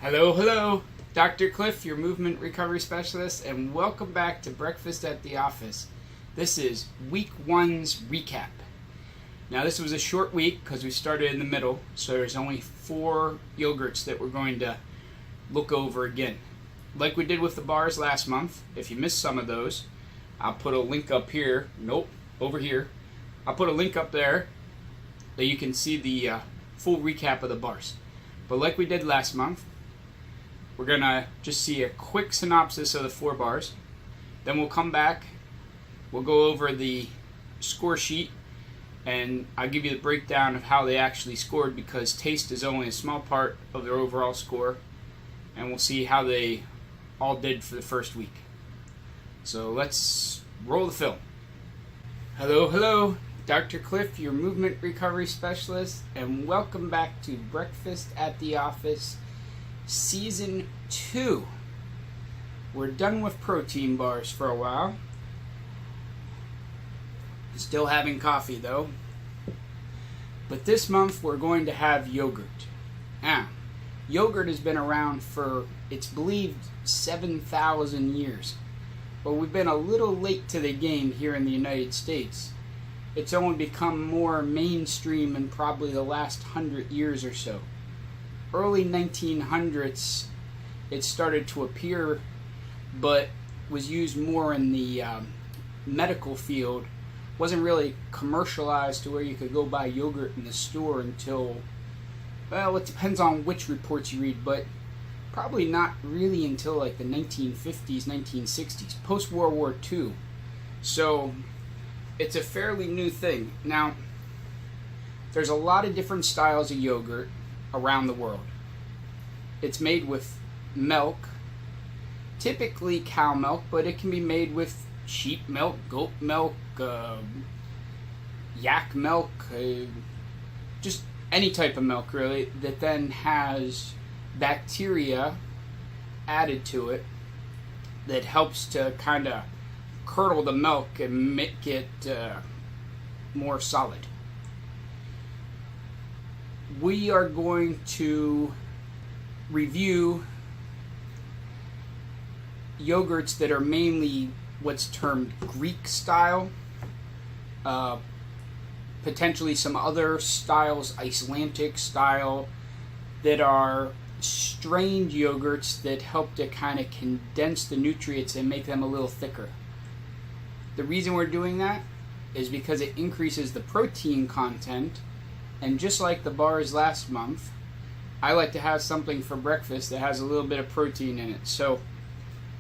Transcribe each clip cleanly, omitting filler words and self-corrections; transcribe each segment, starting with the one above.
Hello, hello. Dr. Clif, your movement recovery specialist, and welcome back to Breakfast at the Office. This is week one's recap. Now, this was a short week because we started in the middle, so there's only 4 yogurts that we're going to look over again. Like we did with the bars last month, if you missed some of those, I'll put a link up here. Nope, over here. I'll put a link up there that you can see the full recap of the bars. But like we did last month, we're going to just see a quick synopsis of the 4 bars. Then we'll come back, we'll go over the score sheet, and I'll give you the breakdown of how they actually scored because taste is only a small part of their overall score. And we'll see how they all did for the first week. So let's roll the film. Hello, hello. Dr. Clif, your movement recovery specialist, and welcome back to Breakfast at the Office Season 2. We're done with protein bars for a while. Still having coffee though. But this month we're going to have yogurt. Yogurt has been around for, it's believed, 7,000 years. But we've been a little late to the game here in the United States. It's only become more mainstream in probably the last 100 years or so. Early 1900s, it started to appear, but was used more in the medical field. Wasn't really commercialized to where you could go buy yogurt in the store until, well, it depends on which reports you read, but probably not really until like the 1950s, 1960s, post-World War II. So it's a fairly new thing. Now, there's a lot of different styles of yogurt around the world. It's made with milk, typically cow milk, but it can be made with sheep milk, goat milk, yak milk, just any type of milk really, that then has bacteria added to it that helps to kind of curdle the milk and make it more solid. We are going to review yogurts that are mainly what's termed Greek style, potentially some other styles, Icelandic style, that are strained yogurts that help to kind of condense the nutrients and make them a little thicker. The reason we're doing that is because it increases the protein content, and just like the bars last month, I like to have something for breakfast that has a little bit of protein in it. So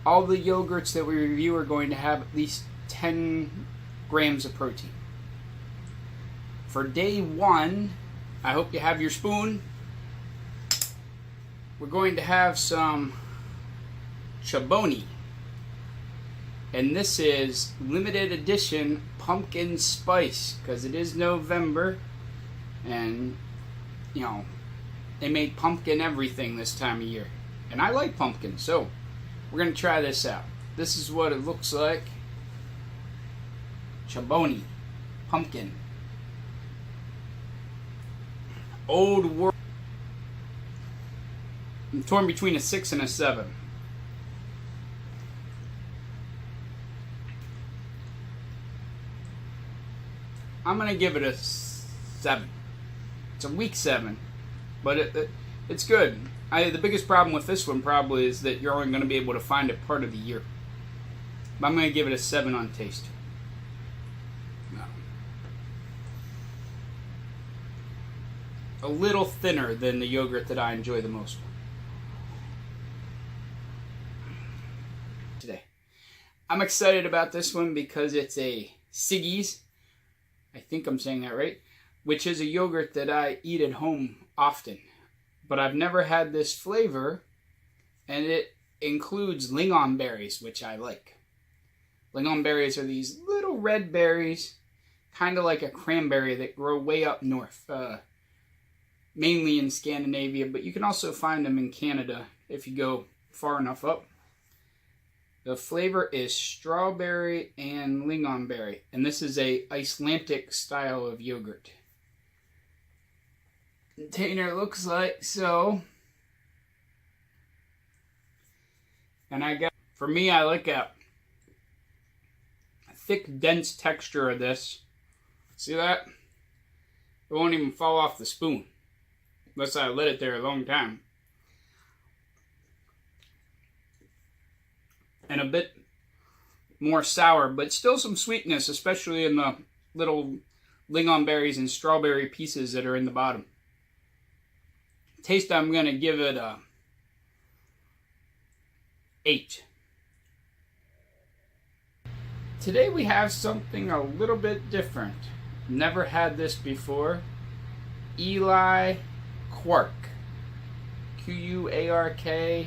all the yogurts that we review are going to have at least 10 grams of protein. For day 1, I hope you have your spoon. We're going to have some Chobani. And this is limited edition pumpkin spice because it is November and, you know, they made pumpkin everything this time of year. And I like pumpkin, so we're going to try this out. This is what it looks like. Chobani. Pumpkin. Old world. I'm torn between a 6 and a 7. I'm going to give it a 7. It's a week 7. But it's good. The biggest problem with this one probably is that you're only going to be able to find it part of the year. But I'm going to give it a 7 on taste. A little thinner than the yogurt that I enjoy the most. Today. I'm excited about this one because it's a Siggy's. I think I'm saying that right. Which is a yogurt that I eat at home often. But I've never had this flavor, and it includes lingonberries, which I like. Lingonberries are these little red berries, kind of like a cranberry that grow way up north, mainly in Scandinavia, but you can also find them in Canada if you go far enough up. The flavor is strawberry and lingonberry, and this is a Icelandic style of yogurt. Container looks like so. And I guess for me, I like a thick, dense texture of this. See that? It won't even fall off the spoon unless I let it there a long time. And a bit more sour, but still some sweetness, especially in the little lingonberries and strawberry pieces that are in the bottom. Taste, I'm going to give it a 8. Today we have something a little bit different. Never had this before. Elli Quark. Quark.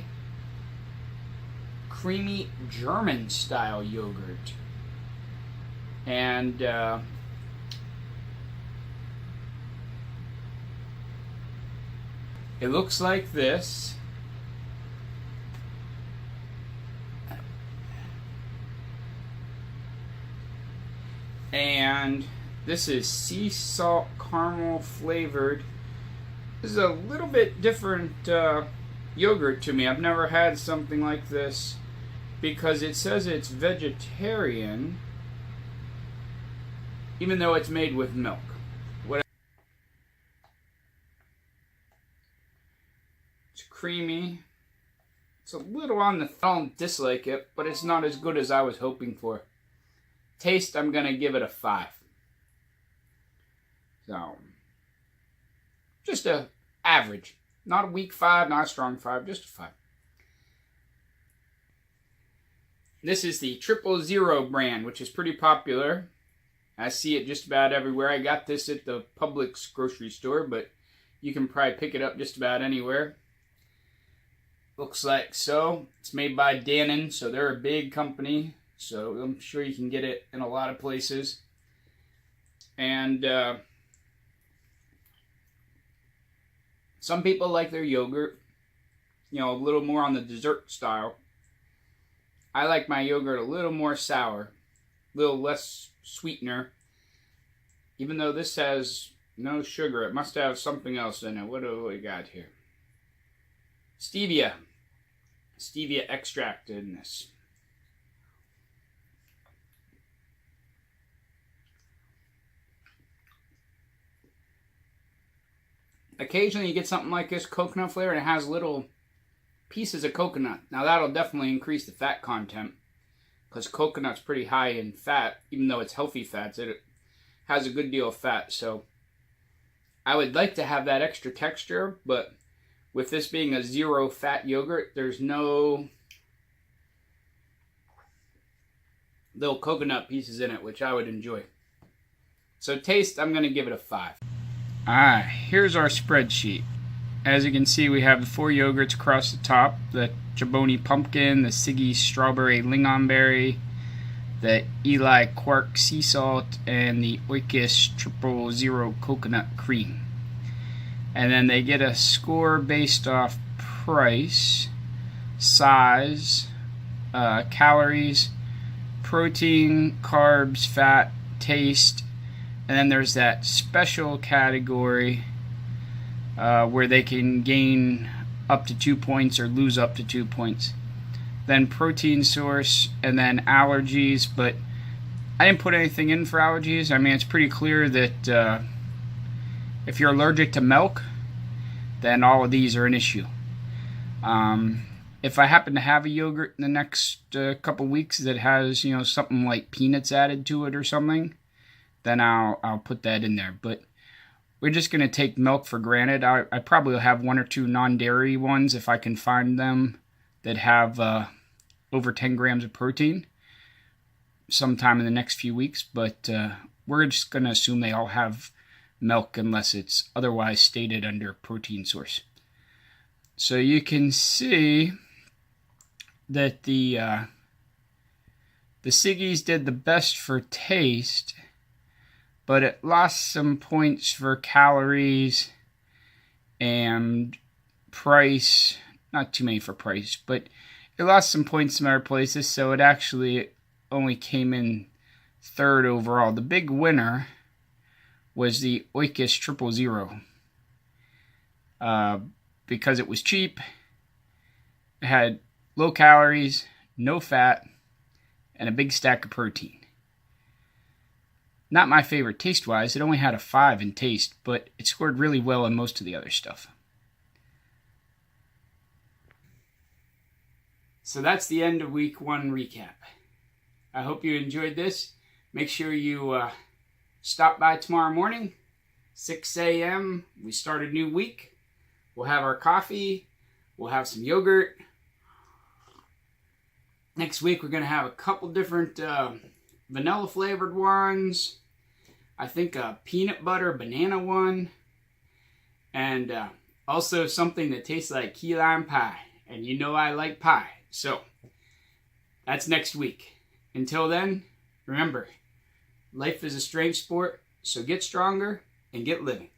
Creamy German style yogurt. And it looks like this. And this is sea salt caramel flavored. This is a little bit different yogurt to me. I've never had something like this because it says it's vegetarian, even though it's made with milk. It's creamy. It's a little on the... I don't dislike it, but it's not as good as I was hoping for. Taste, I'm going to give it a 5. So, just a average. Not a weak 5, not a strong 5, just a 5. This is the 000 brand, which is pretty popular. I see it just about everywhere. I got this at the Publix grocery store, but you can probably pick it up just about anywhere. Looks like so. It's made by Dannon, so they're a big company. So I'm sure you can get it in a lot of places. And some people like their yogurt, you know, a little more on the dessert style. I like my yogurt a little more sour, a little less sweetener. Even though this has no sugar, it must have something else in it. What do we got here? Stevia. Stevia extract in this. Occasionally you get something like this, coconut flavor, and it has little pieces of coconut. Now that'll definitely increase the fat content because coconut's pretty high in fat, even though it's healthy fats. It has a good deal of fat, so I would like to have that extra texture, but with this being a 0 fat yogurt, there's no little coconut pieces in it, which I would enjoy. So taste, I'm going to give it a 5. Alright, here's our spreadsheet. As you can see, we have the 4 yogurts across the top. The Chobani Pumpkin, the Siggy's Strawberry Lingonberry, the Elli Quark Sea Salt, and the Oikos 000 Coconut Cream. And then they get a score based off price, size, calories, protein, carbs, fat, taste, and then there's that special category where they can gain up to 2 points or lose up to 2 points. Then protein source, and then allergies, but I didn't put anything in for allergies. I mean, it's pretty clear that if you're allergic to milk, then all of these are an issue. If I happen to have a yogurt in the next couple weeks that has, you know, something like peanuts added to it or something, then I'll put that in there. But we're just going to take milk for granted. I probably will have 1 or 2 non-dairy ones if I can find them that have over 10 grams of protein sometime in the next few weeks. But we're just going to assume they all have milk unless it's otherwise stated under protein source. So you can see that the Siggy's did the best for taste, but it lost some points for calories and price. Not too many for price, but it lost some points in other places, so it actually only came in 3rd overall. The big winner was the Oikos 000. Because it was cheap, it had low calories, no fat, and a big stack of protein. Not my favorite taste-wise. It only had a 5 in taste, but it scored really well in most of the other stuff. So that's the end of week 1 recap. I hope you enjoyed this. Make sure you stop by tomorrow morning, 6 a.m. We start a new week. We'll have our coffee. We'll have some yogurt. Next week we're going to have a couple different vanilla flavored ones. I think a peanut butter banana one. And also something that tastes like key lime pie. And you know I like pie. So that's next week. Until then, remember, life is a strange sport. So get stronger and get living.